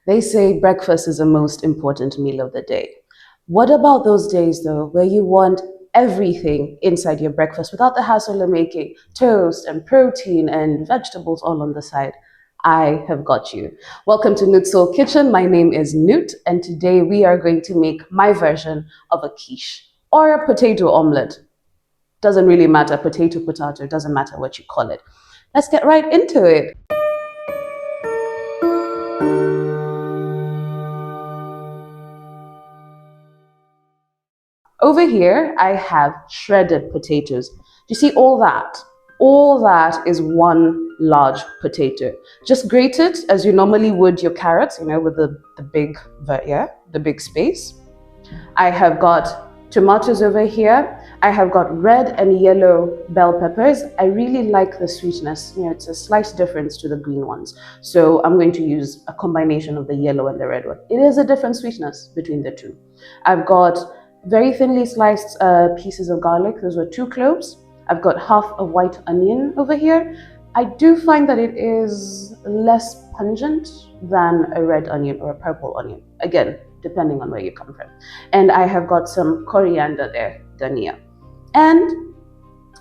They say breakfast is the most important meal of the day. What about those days, though, where you want everything inside your breakfast without the hassle of making toast and protein and vegetables all on the side? I have got you. Welcome to Nuit's Soul Kitchen. My name is Newt, and today we are going to make my version of a quiche or a potato omelette. Doesn't really matter, potato, doesn't matter what you call it. Let's get right into it. Over here, I have shredded potatoes. Do you see all that? All that is one large potato. Just grate it as you normally would your carrots, with the big, the big space. I have got tomatoes over here. I have got red and yellow bell peppers. I really like the sweetness. It's a slight difference to the green ones. So I'm going to use a combination of the yellow and the red one. It is a different sweetness between the two. I've got very thinly sliced pieces of garlic. Those were 2 cloves. I've got half a white onion over here. I do find that it is less pungent than a red onion or a purple onion. Again, depending on where you come from. And I have got some coriander there, dhania. And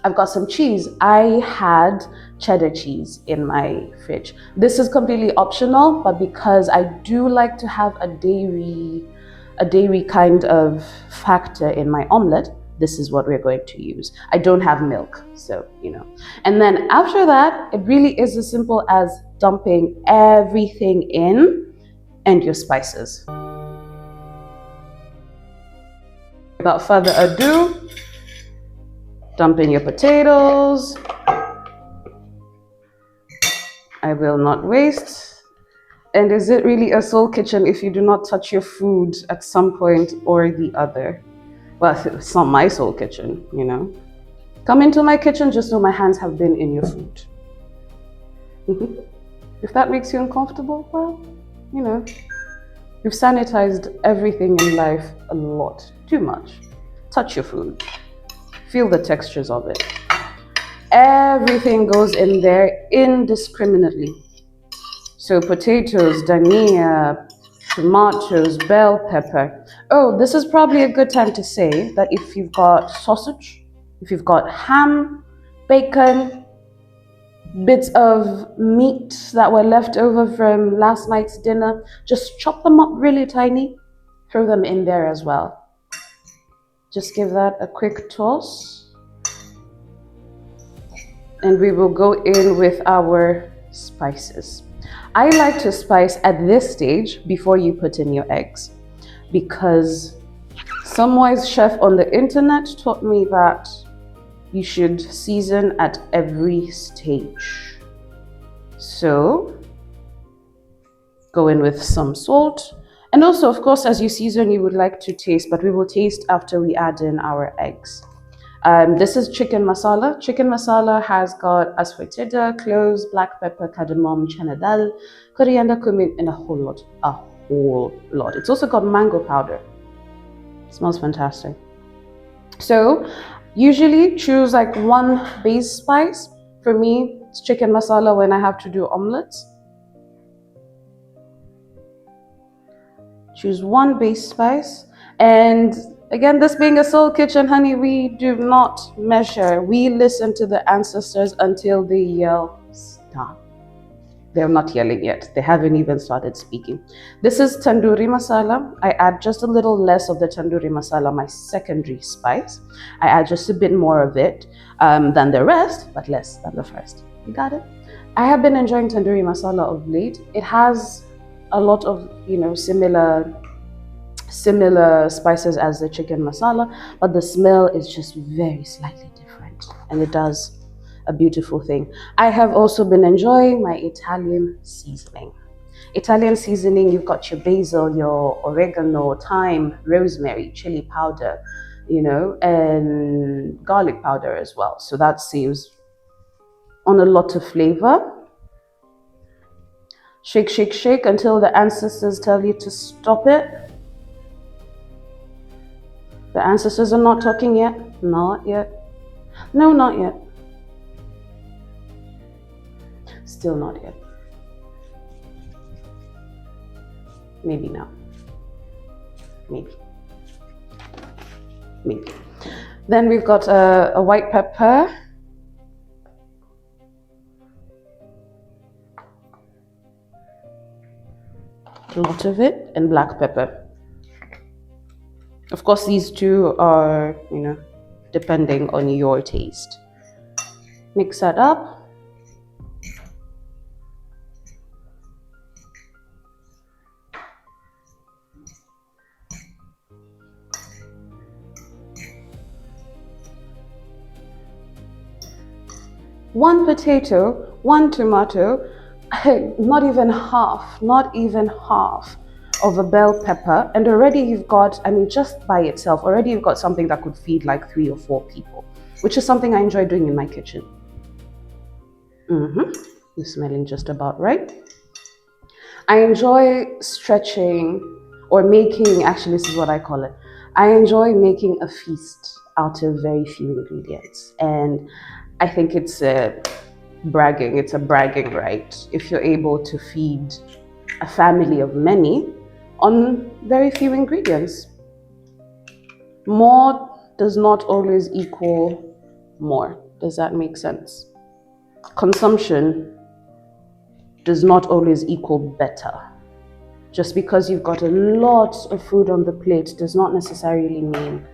I've got some cheese. I had cheddar cheese in my fridge. This is completely optional, but because I do like to have a dairy kind of factor in my omelette, this is what we're going to use. I don't have milk, so. And then after that, it really is as simple as dumping everything in and your spices. Without further ado, dump in your potatoes. I will not waste. And is it really a soul kitchen if you do not touch your food at some point or the other? Well, it's not my soul kitchen, Come into my kitchen, just know my hands have been in your food. If that makes you uncomfortable, well, you've sanitized everything in life a lot, too much. Touch your food. Feel the textures of it. Everything goes in there indiscriminately. So potatoes, dhania, tomatoes, bell pepper. Oh, this is probably a good time to say that if you've got sausage, if you've got ham, bacon, bits of meat that were left over from last night's dinner, just chop them up really tiny, throw them in there as well. Just give that a quick toss. And we will go in with our spices. I like to spice at this stage before you put in your eggs, because some wise chef on the internet taught me that you should season at every stage. So go in with some salt. And also, of course, as you season, you would like to taste, but we will taste after we add in our eggs. This is chicken masala. Chicken masala has got asafoetida, cloves, black pepper, cardamom, chana dal, coriander, cumin, and a whole lot. It's also got mango powder. It smells fantastic. So usually choose like one base spice. For me, it's chicken masala when I have to do omelets. Choose one base spice. And again, this being a soul kitchen, honey, we do not measure. We listen to the ancestors until they yell, stop. They're not yelling yet. They haven't even started speaking. This is tandoori masala. I add just a little less of the tandoori masala, my secondary spice. I add just a bit more of it than the rest, but less than the first. You got it? I have been enjoying tandoori masala of late. It has a lot of, similar spices as the chicken masala, but the smell is just very slightly different, and it does a beautiful thing. I have also been enjoying my Italian seasoning. Italian seasoning, you've got your basil, your oregano, thyme, rosemary, chili powder, and garlic powder as well. So that saves on a lot of flavor. Shake, shake, shake until the ancestors tell you to stop it. The ancestors are not talking yet. Not yet. No, not yet. Still not yet. Maybe now. Maybe. Maybe. Then we've got a white pepper. A lot of it, and black pepper. Of course, these two are, depending on your taste. Mix that up. One potato, one tomato, not even half of a bell pepper, and already you've got, just by itself, already you've got something that could feed like 3 or 4 people, which is something I enjoy doing in my kitchen. You're smelling just about right. I enjoy stretching or making, actually this is what I call it, I enjoy making a feast out of very few ingredients, and I think it's a bragging right if you're able to feed a family of many on very few ingredients. More does not always equal more. Does that make sense? Consumption does not always equal better. Just because you've got a lot of food on the plate does not necessarily mean,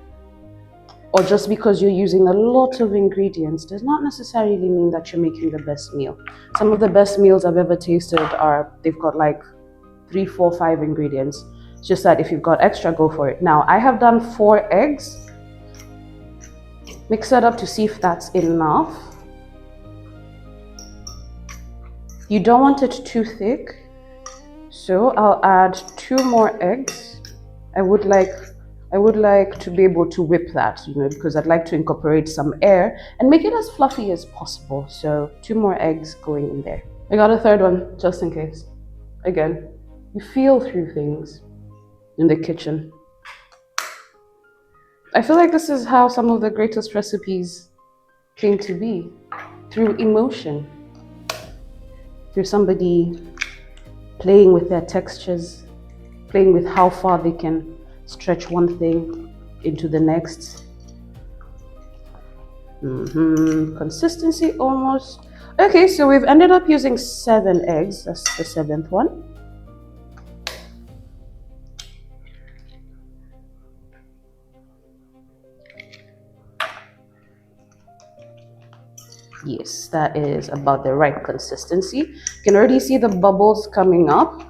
or just because you're using a lot of ingredients does not necessarily mean that you're making the best meal. Some of the best meals I've ever tasted they've got like 3, 4, 5 ingredients. It's just that if you've got extra, go for it. Now, I have done 4 eggs. Mix that up to see if that's enough. You don't want it too thick, so I'll add 2 more eggs. I would like to be able to whip that, because I'd like to incorporate some air and make it as fluffy as possible. So 2 more eggs going in there. I got a 3rd one just in case. Again, you feel through things in the kitchen. I feel like this is how some of the greatest recipes came to be, through emotion, through somebody playing with their textures, playing with how far they can stretch one thing into the next. Consistency almost. Okay, so we've ended up using 7 eggs. That's the 7th one. Yes, that is about the right consistency. You can already see the bubbles coming up,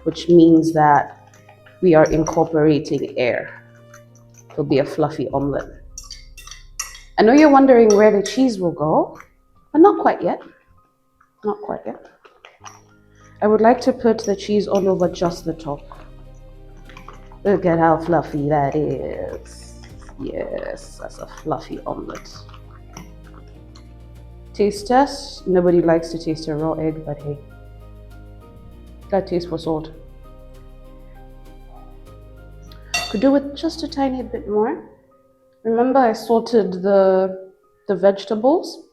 which means that we are incorporating air. It'll be a fluffy omelette. I know you're wondering where the cheese will go, but not quite yet. Not quite yet. I would like to put the cheese all over just the top. Look at how fluffy that is. Yes, that's a fluffy omelette. Taste test. Nobody likes to taste a raw egg, but hey, got taste for salt. Could do with just a tiny bit more. Remember, I salted the vegetables,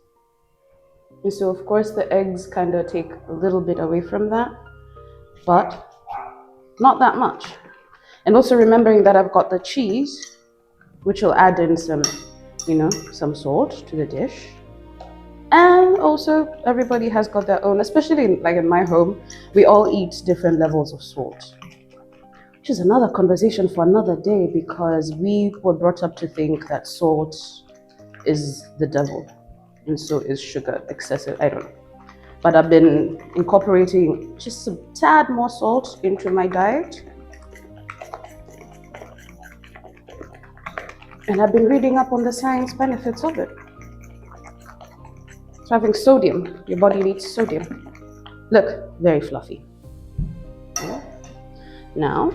and so of course the eggs kind of take a little bit away from that, but not that much. And also remembering that I've got the cheese, which will add in some, some salt to the dish. And also everybody has got their own, especially like in my home, we all eat different levels of salt. Which is another conversation for another day, because we were brought up to think that salt is the devil, and so is sugar, excessive, I don't know. But I've been incorporating just a tad more salt into my diet. And I've been reading up on the science benefits of it. So having sodium, your body needs sodium. Look, very fluffy. Now,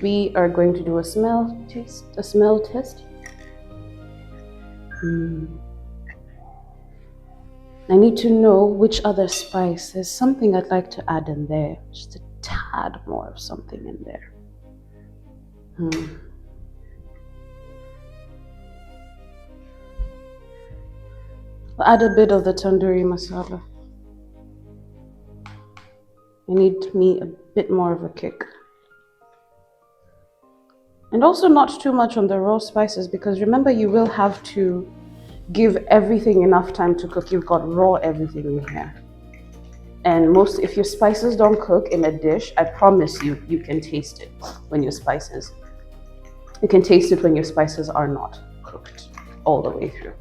we are going to do a smell test. I need to know which other spice. There's something I'd like to add in there. Just a tad more of something in there. I'll add a bit of the tandoori masala. I need me a bit more of a kick. And also not too much on the raw spices, because remember, you will have to give everything enough time to cook. You've got raw everything in here. And if your spices don't cook in a dish, I promise you, you can taste it when your spices, you can taste it when your spices are not cooked all the way through.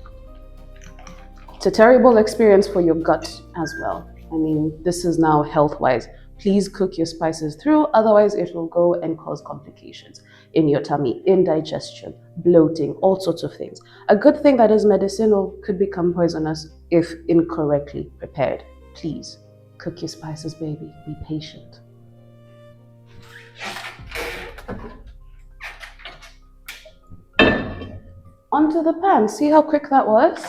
It's a terrible experience for your gut as well. I mean, this is now health-wise. Please cook your spices through, otherwise it will go and cause complications in your tummy, indigestion, bloating, all sorts of things. A good thing that is medicinal could become poisonous if incorrectly prepared. Please cook your spices, baby. Be patient. Onto the pan. See how quick that was?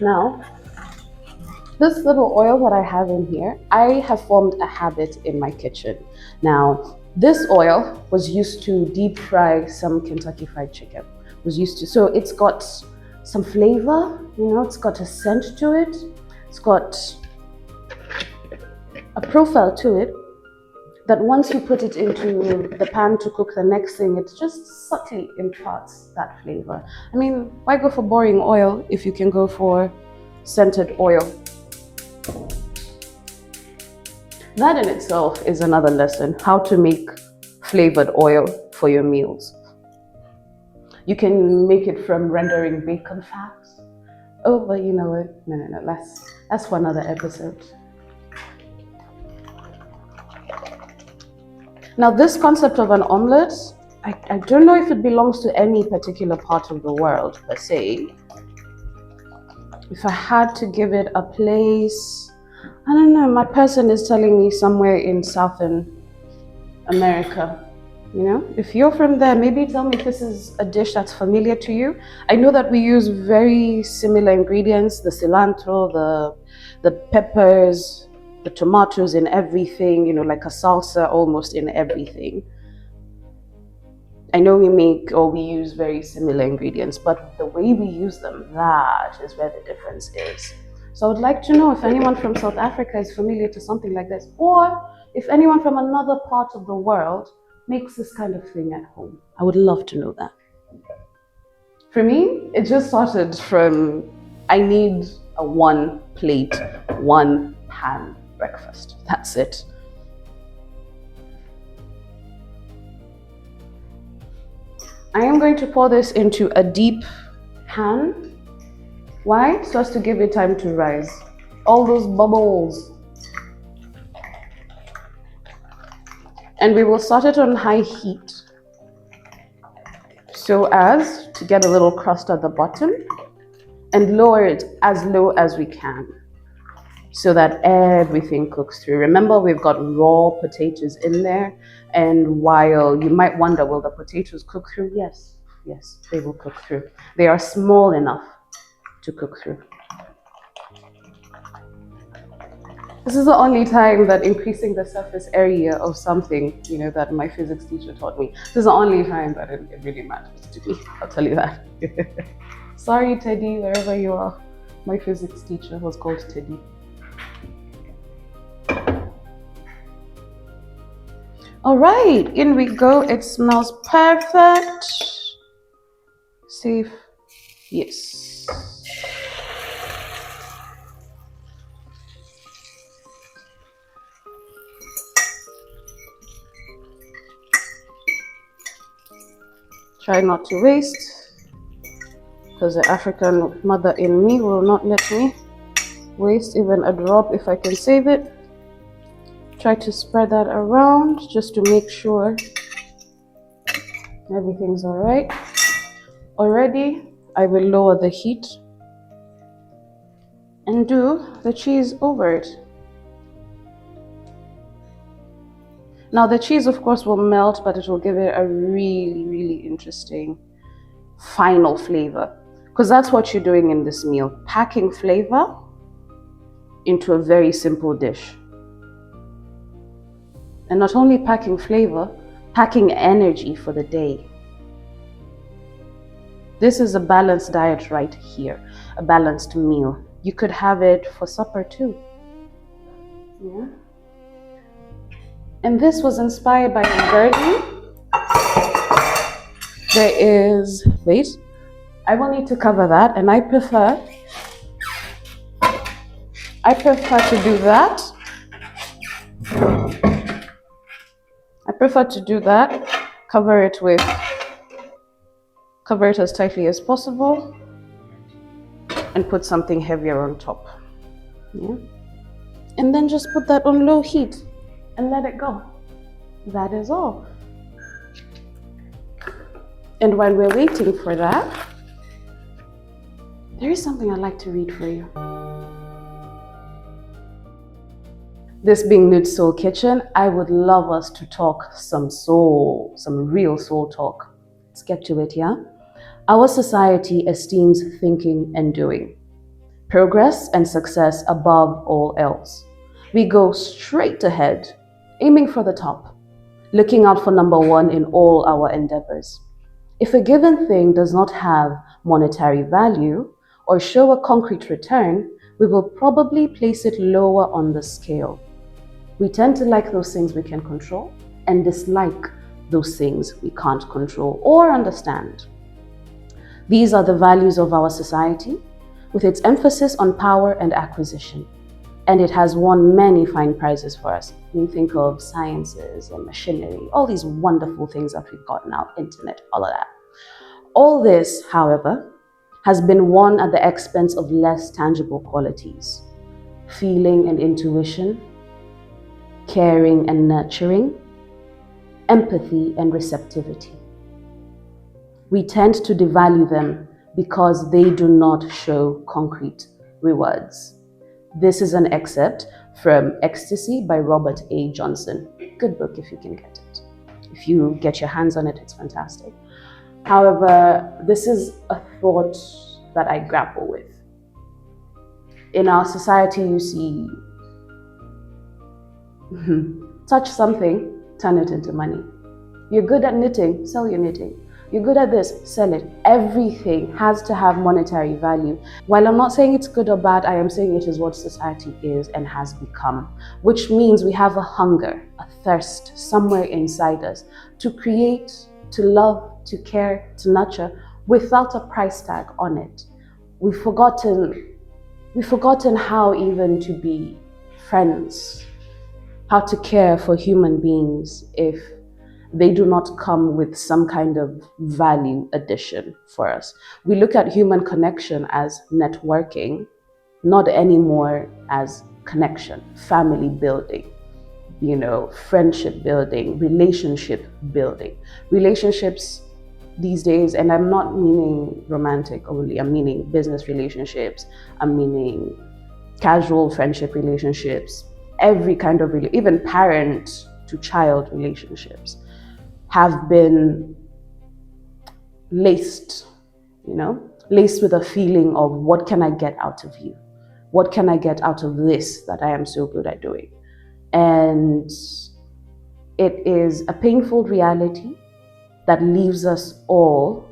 Now, this little oil that I have in here, I have formed a habit in my kitchen. Now, this oil was used to deep fry some Kentucky Fried Chicken. So it's got some flavor, it's got a scent to it. It's got a profile to it that once you put it into the pan to cook the next thing, it just subtly imparts that flavor. I mean, why go for boring oil if you can go for scented oil? That in itself is another lesson, how to make flavored oil for your meals. You can make it from rendering bacon fats. Oh, but you know what? No, that's for another episode. Now, this concept of an omelette, I don't know if it belongs to any particular part of the world per se. If I had to give it a place, I don't know, my person is telling me somewhere in Southern America. If you're from there, maybe tell me if this is a dish that's familiar to you. I know that we use very similar ingredients, the cilantro, the peppers, the tomatoes in everything, like a salsa almost in everything. I know we use very similar ingredients, but the way we use them, that is where the difference is. So I would like to know if anyone from South Africa is familiar to something like this, or if anyone from another part of the world makes this kind of thing at home. I would love to know that. For me, it just started from, I need a 1 plate, 1 pan breakfast. That's it. I am going to pour this into a deep pan. Why? So as to give it time to rise. All those bubbles. And we will start it on high heat, so as to get a little crust at the bottom, and lower it as low as we can so that everything cooks through. Remember, we've got raw potatoes in there, and while you might wonder, will the potatoes cook through? Yes, they will cook through. They are small enough to cook through. This is the only time that increasing the surface area of something, that my physics teacher taught me. This is the only time that it really matters to me. I'll tell you that. Sorry, Teddy, wherever you are. My physics teacher was called Teddy. All right, in we go. It smells perfect. Safe. Yes. Try not to waste, because the African mother in me will not let me waste even a drop if I can save it. Try to spread that around just to make sure everything's all right. Already, I will lower the heat and do the cheese over it. Now the cheese, of course, will melt, but it will give it a really, really interesting final flavor, because that's what you're doing in this meal, packing flavor into a very simple dish. And not only packing flavor, packing energy for the day. This is a balanced diet right here, a balanced meal. You could have it for supper too. Yeah. And this was inspired by a birdie There is, wait, I will need to cover that, and I prefer to do that. Cover it as tightly as possible, and put something heavier on top. Yeah. And then just put that on low heat and let it go. That is all. And while we're waiting for that, there is something I'd like to read for you. This being Nuit Soul Kitchen, I would love us to talk some soul, some real soul talk. Let's get to it, yeah? Our society esteems thinking and doing, progress and success above all else. We go straight ahead, aiming for the top, looking out for number one in all our endeavors. If a given thing does not have monetary value or show a concrete return, we will probably place it lower on the scale. We tend to like those things we can control and dislike those things we can't control or understand. These are the values of our society, with its emphasis on power and acquisition. And it has won many fine prizes for us. We think of sciences and machinery, all these wonderful things that we've got now, internet, all of that. All this, however, has been won at the expense of less tangible qualities: feeling and intuition, caring and nurturing, empathy and receptivity. We tend to devalue them because they do not show concrete rewards. This is an excerpt from Ecstasy by Robert A. Johnson. Good book if you can get it. If you get your hands on it, it's fantastic. However, this is a thought that I grapple with. In our society, you see, touch something, turn it into money. You're good at knitting, sell your knitting. You're good at this, sell it. Everything has to have monetary value. While I'm not saying it's good or bad, I am saying it is what society is and has become, which means we have a hunger, a thirst somewhere inside us to create, to love, to care, to nurture without a price tag on it. We've forgotten how even to be friends, how to care for human beings if they do not come with some kind of value addition for us. We look at human connection as networking, not anymore as connection, family building, friendship building, relationship building. Relationships these days, and I'm not meaning romantic only, I'm meaning business relationships, I'm meaning casual friendship relationships, every kind of even parent to child relationships have been laced with a feeling of, what can I get out of you? What can I get out of this that I am so good at doing? And it is a painful reality that leaves us all,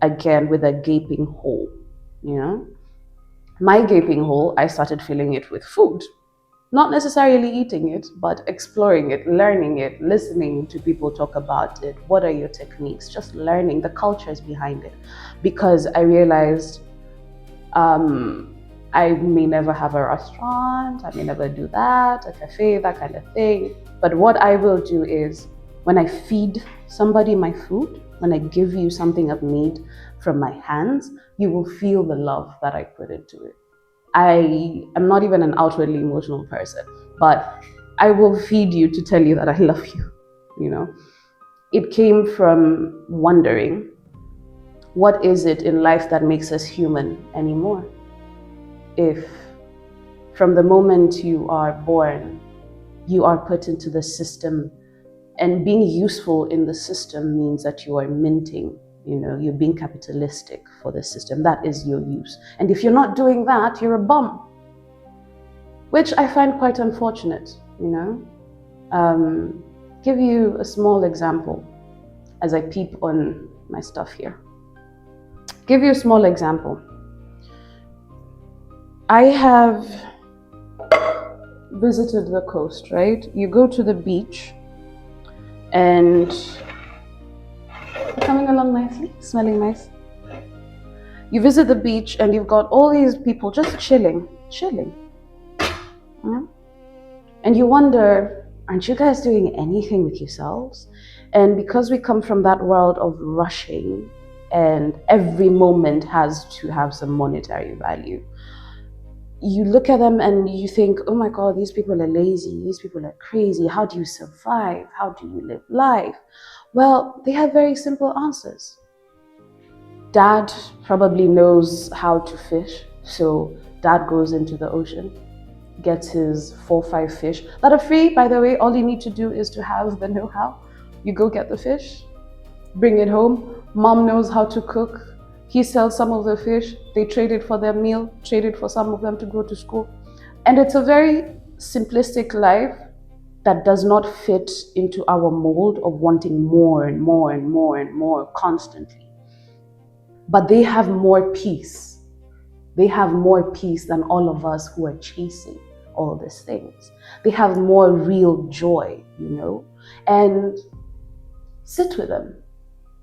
again, with a gaping hole, My gaping hole, I started filling it with food. Not necessarily eating it, but exploring it, learning it, listening to people talk about it. What are your techniques? Just learning the cultures behind it. Because I realized I may never have a restaurant, I may never do that, a cafe, that kind of thing. But what I will do is, when I feed somebody my food, when I give you something I've made from my hands, you will feel the love that I put into it. I am not even an outwardly emotional person, but I will feed you to tell you that I love you, It came from wondering, what is it in life that makes us human anymore? If from the moment you are born, you are put into the system, and being useful in the system means that you are minting, you're being capitalistic for the system. That is your use. And if you're not doing that, you're a bum, which I find quite unfortunate, Give you a small example as I peep on my stuff here. Give you a small example. I have visited the coast, right? You go to the beach and Coming along nicely, smelling nice. You visit the beach and you've got all these people just chilling. Yeah? And you wonder, aren't you guys doing anything with yourselves? And because we come from that world of rushing and every moment has to have some monetary value, you look at them and you think, oh my God, these people are lazy, these people are crazy. How do you survive? How do you live life? Well, they have very simple answers. Dad probably knows how to fish, so dad goes into the ocean, gets his 4 or 5 fish that are free, by the way. All you need to do is to have the know-how. You go get the fish, bring it home. Mom knows how to cook. He sells some of the fish. They trade it for their meal, trade it for some of them to go to school. And it's a very simplistic life that does not fit into our mold of wanting more and more and more and more constantly. But they have more peace. They have more peace than all of us who are chasing all these things. They have more real joy, you know? And sit with them.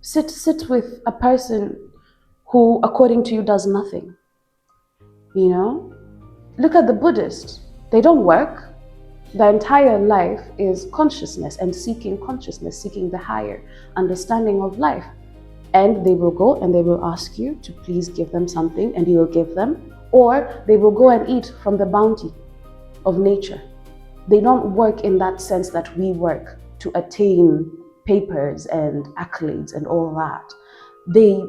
Sit with a person who, according to you, does nothing. You know? Look at the Buddhists. They don't work. Their entire life is consciousness and seeking consciousness, seeking the higher understanding of life. And they will go and they will ask you to please give them something, and you will give them, or they will go and eat from the bounty of nature. They don't work in that sense that we work to attain papers and accolades and all that.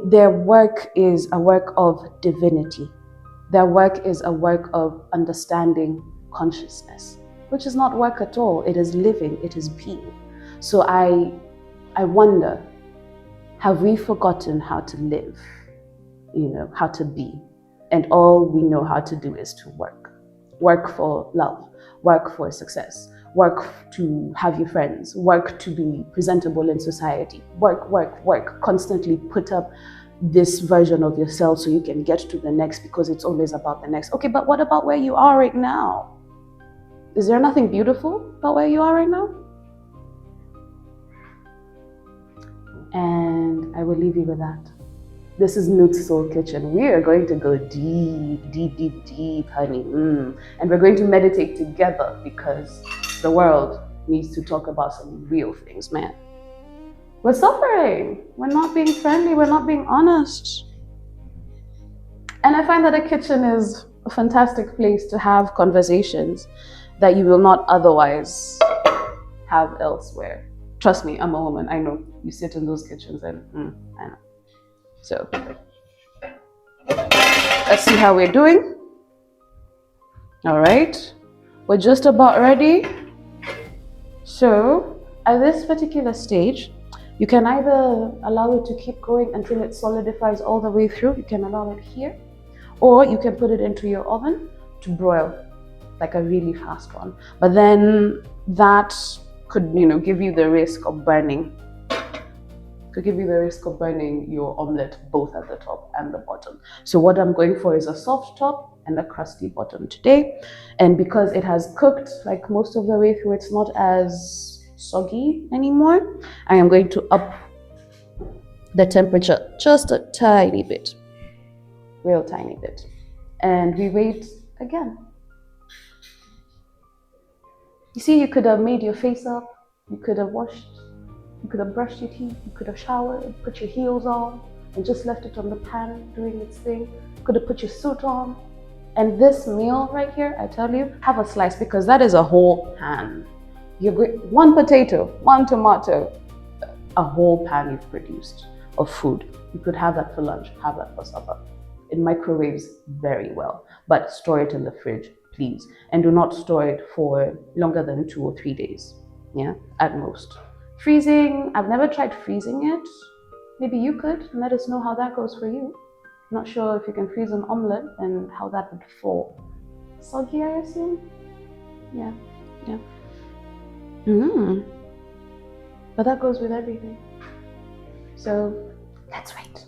Their work is a work of divinity. Their work is a work of understanding consciousness, which is not work at all. It is living, it is being. So I wonder, have we forgotten how to live, you know, how to be? And all we know how to do is to work. Work for love, work for success, work to have your friends, work to be presentable in society, work, constantly put up this version of yourself so you can get to the next, because it's always about the next. Okay, but what about where you are right now? Is there nothing beautiful about where you are right now? And I will leave you with that. This is Nuit's Soul Kitchen. We are going to go deep, honey. And we're going to meditate together, because the world needs to talk about some real things, man. We're suffering. We're not being friendly. We're not being honest. And I find that a kitchen is a fantastic place to have conversations that you will not otherwise have elsewhere. Trust me, I'm a woman. I know. You sit in those kitchens and I know. So let's see how we're doing. All right. We're just about ready. So at this particular stage, you can either allow it to keep going until it solidifies all the way through. You can allow it here, or you can put it into your oven to broil, like a really fast one. But then that could, give you the risk of burning. Could give you the risk of burning your omelette both at the top and the bottom. So what I'm going for is a soft top and a crusty bottom today. And because it has cooked like most of the way through, it's not as soggy anymore. I am going to up the temperature just a tiny bit, real tiny bit. And we wait again. You see, you could have made your face up, you could have washed, you could have brushed your teeth, you could have showered, put your heels on, and just left it on the pan doing its thing. You could have put your suit on. And this meal right here, I tell you, have a slice, because that is a whole pan. One potato, one tomato, a whole pan you've produced of food. You could have that for lunch, have that for supper. It microwaves very well, but store it in the fridge, please. And do not store it for longer than 2 or 3 days, yeah, at most. Freezing, I've never tried freezing it. Maybe you could, and let us know how that goes for you. I'm not sure if you can freeze an omelette and how that would fall. Soggy, I assume? Yeah. But that goes with everything. So, let's wait.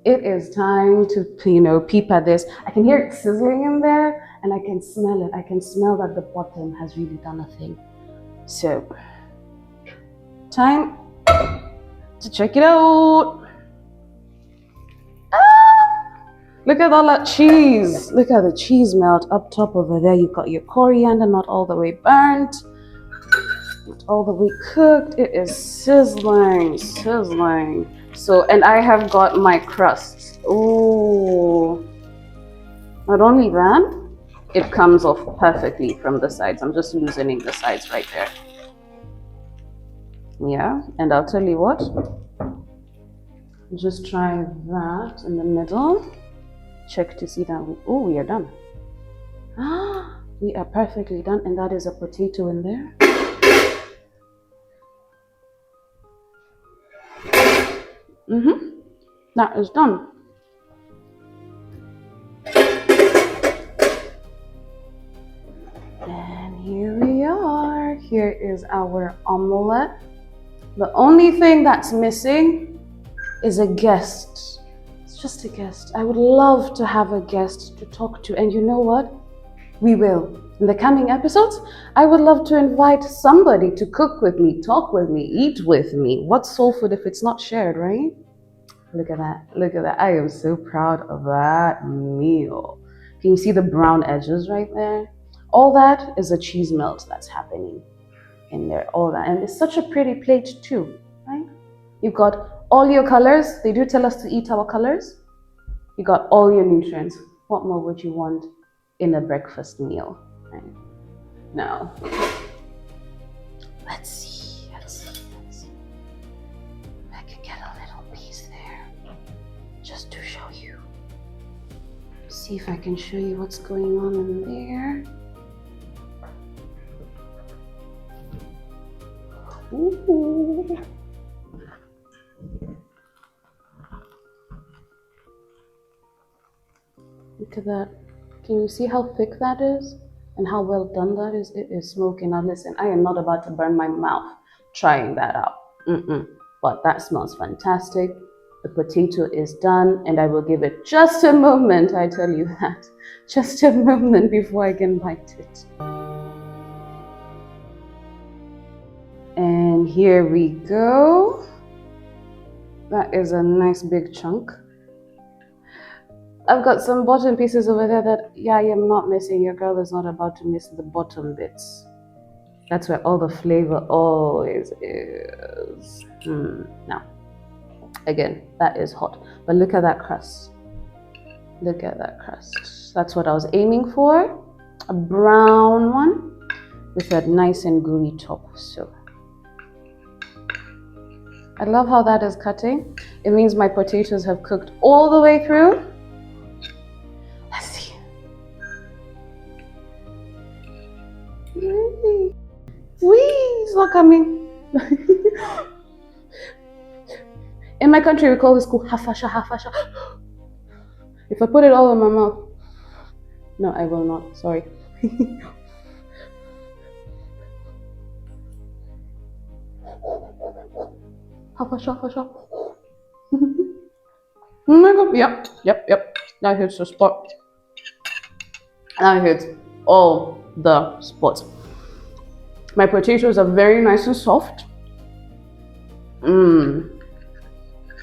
It is time to, peep at this. I can hear it sizzling in there, and I can smell it. I can smell that the bottom has really done a thing. So, Time to check it out. Look at all that cheese. Look at the cheese melt up top over there. You've got your coriander, not all the way burnt, not all the way cooked. It is sizzling, sizzling. So, and I have got my crust. Oh, not only that, it comes off perfectly from the sides. I'm just loosening the sides right there. Yeah, and I'll tell you what, just try that in the middle. Check to see that we are done. We are perfectly done, and that is a potato in there. That is done. And here we are. Here is our omelette. The only thing that's missing is a guest. Just a guest. I would love to have a guest to talk to, and you know what? We will. In the coming episodes, I would love to invite somebody to cook with me, talk with me, eat with me. What's soul food if it's not shared, right? Look at that. Look at that. I am so proud of that meal. Can you see the brown edges right there? All that is a cheese melt that's happening in there. All that. And it's such a pretty plate too, right? You've got all your colors. They do tell us to eat our colors. You got all your nutrients. What more would you want in a breakfast meal? Right? Now, let's see. I could get a little piece there just to show you. See if I can show you what's going on in there. Ooh. Look at that. Can you see how thick that is? And how well done that is? It is smoking. Now listen, I am not about to burn my mouth trying that out. But that smells fantastic. The potato is done, and I will give it just a moment, I tell you that. Just a moment before I can bite it. And here we go. That is a nice big chunk. I've got some bottom pieces over there that, yeah, I am not missing. Your girl is not about to miss the bottom bits. That's where all the flavor always is. Now, again, that is hot. But look at that crust. Look at that crust. That's what I was aiming for. A brown one with that nice and gooey top. So, I love how that is cutting. It means my potatoes have cooked all the way through. Let's see. Whee! It's not coming. In my country, we call this hafasha, hafasha. If I put it all in my mouth, no, I will not. Sorry. Hafasha, hafasha. Oh my God. Yep. That hits the spot. That hits all the spots. My potatoes are very nice and soft.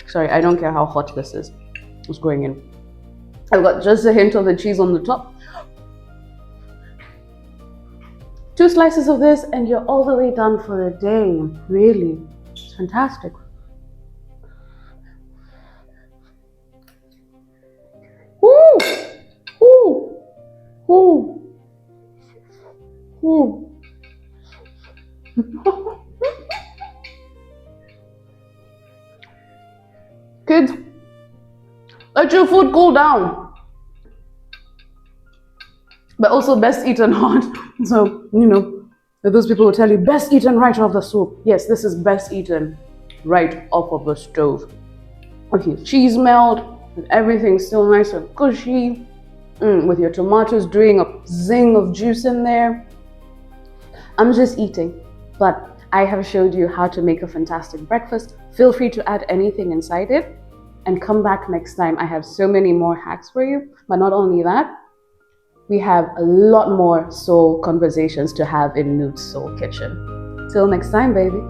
Sorry, I don't care how hot this is. It's going in. I've got just a hint of the cheese on the top. 2 slices of this and you're all the way done for the day. Really, it's fantastic. Woo! Woo! Woo! Woo! Kids, let your food cool down. But also best eaten hot. So, you know, those people will tell you best eaten right off the stove. Yes, this is best eaten right off of the stove. With your cheese melt, with everything still nice and cushy, with your tomatoes doing a zing of juice in there. I'm just eating, but I have showed you how to make a fantastic breakfast. Feel free to add anything inside it and come back next time. I have so many more hacks for you, but not only that, we have a lot more soul conversations to have in Nuit's Soul Kitchen. Till next time, baby.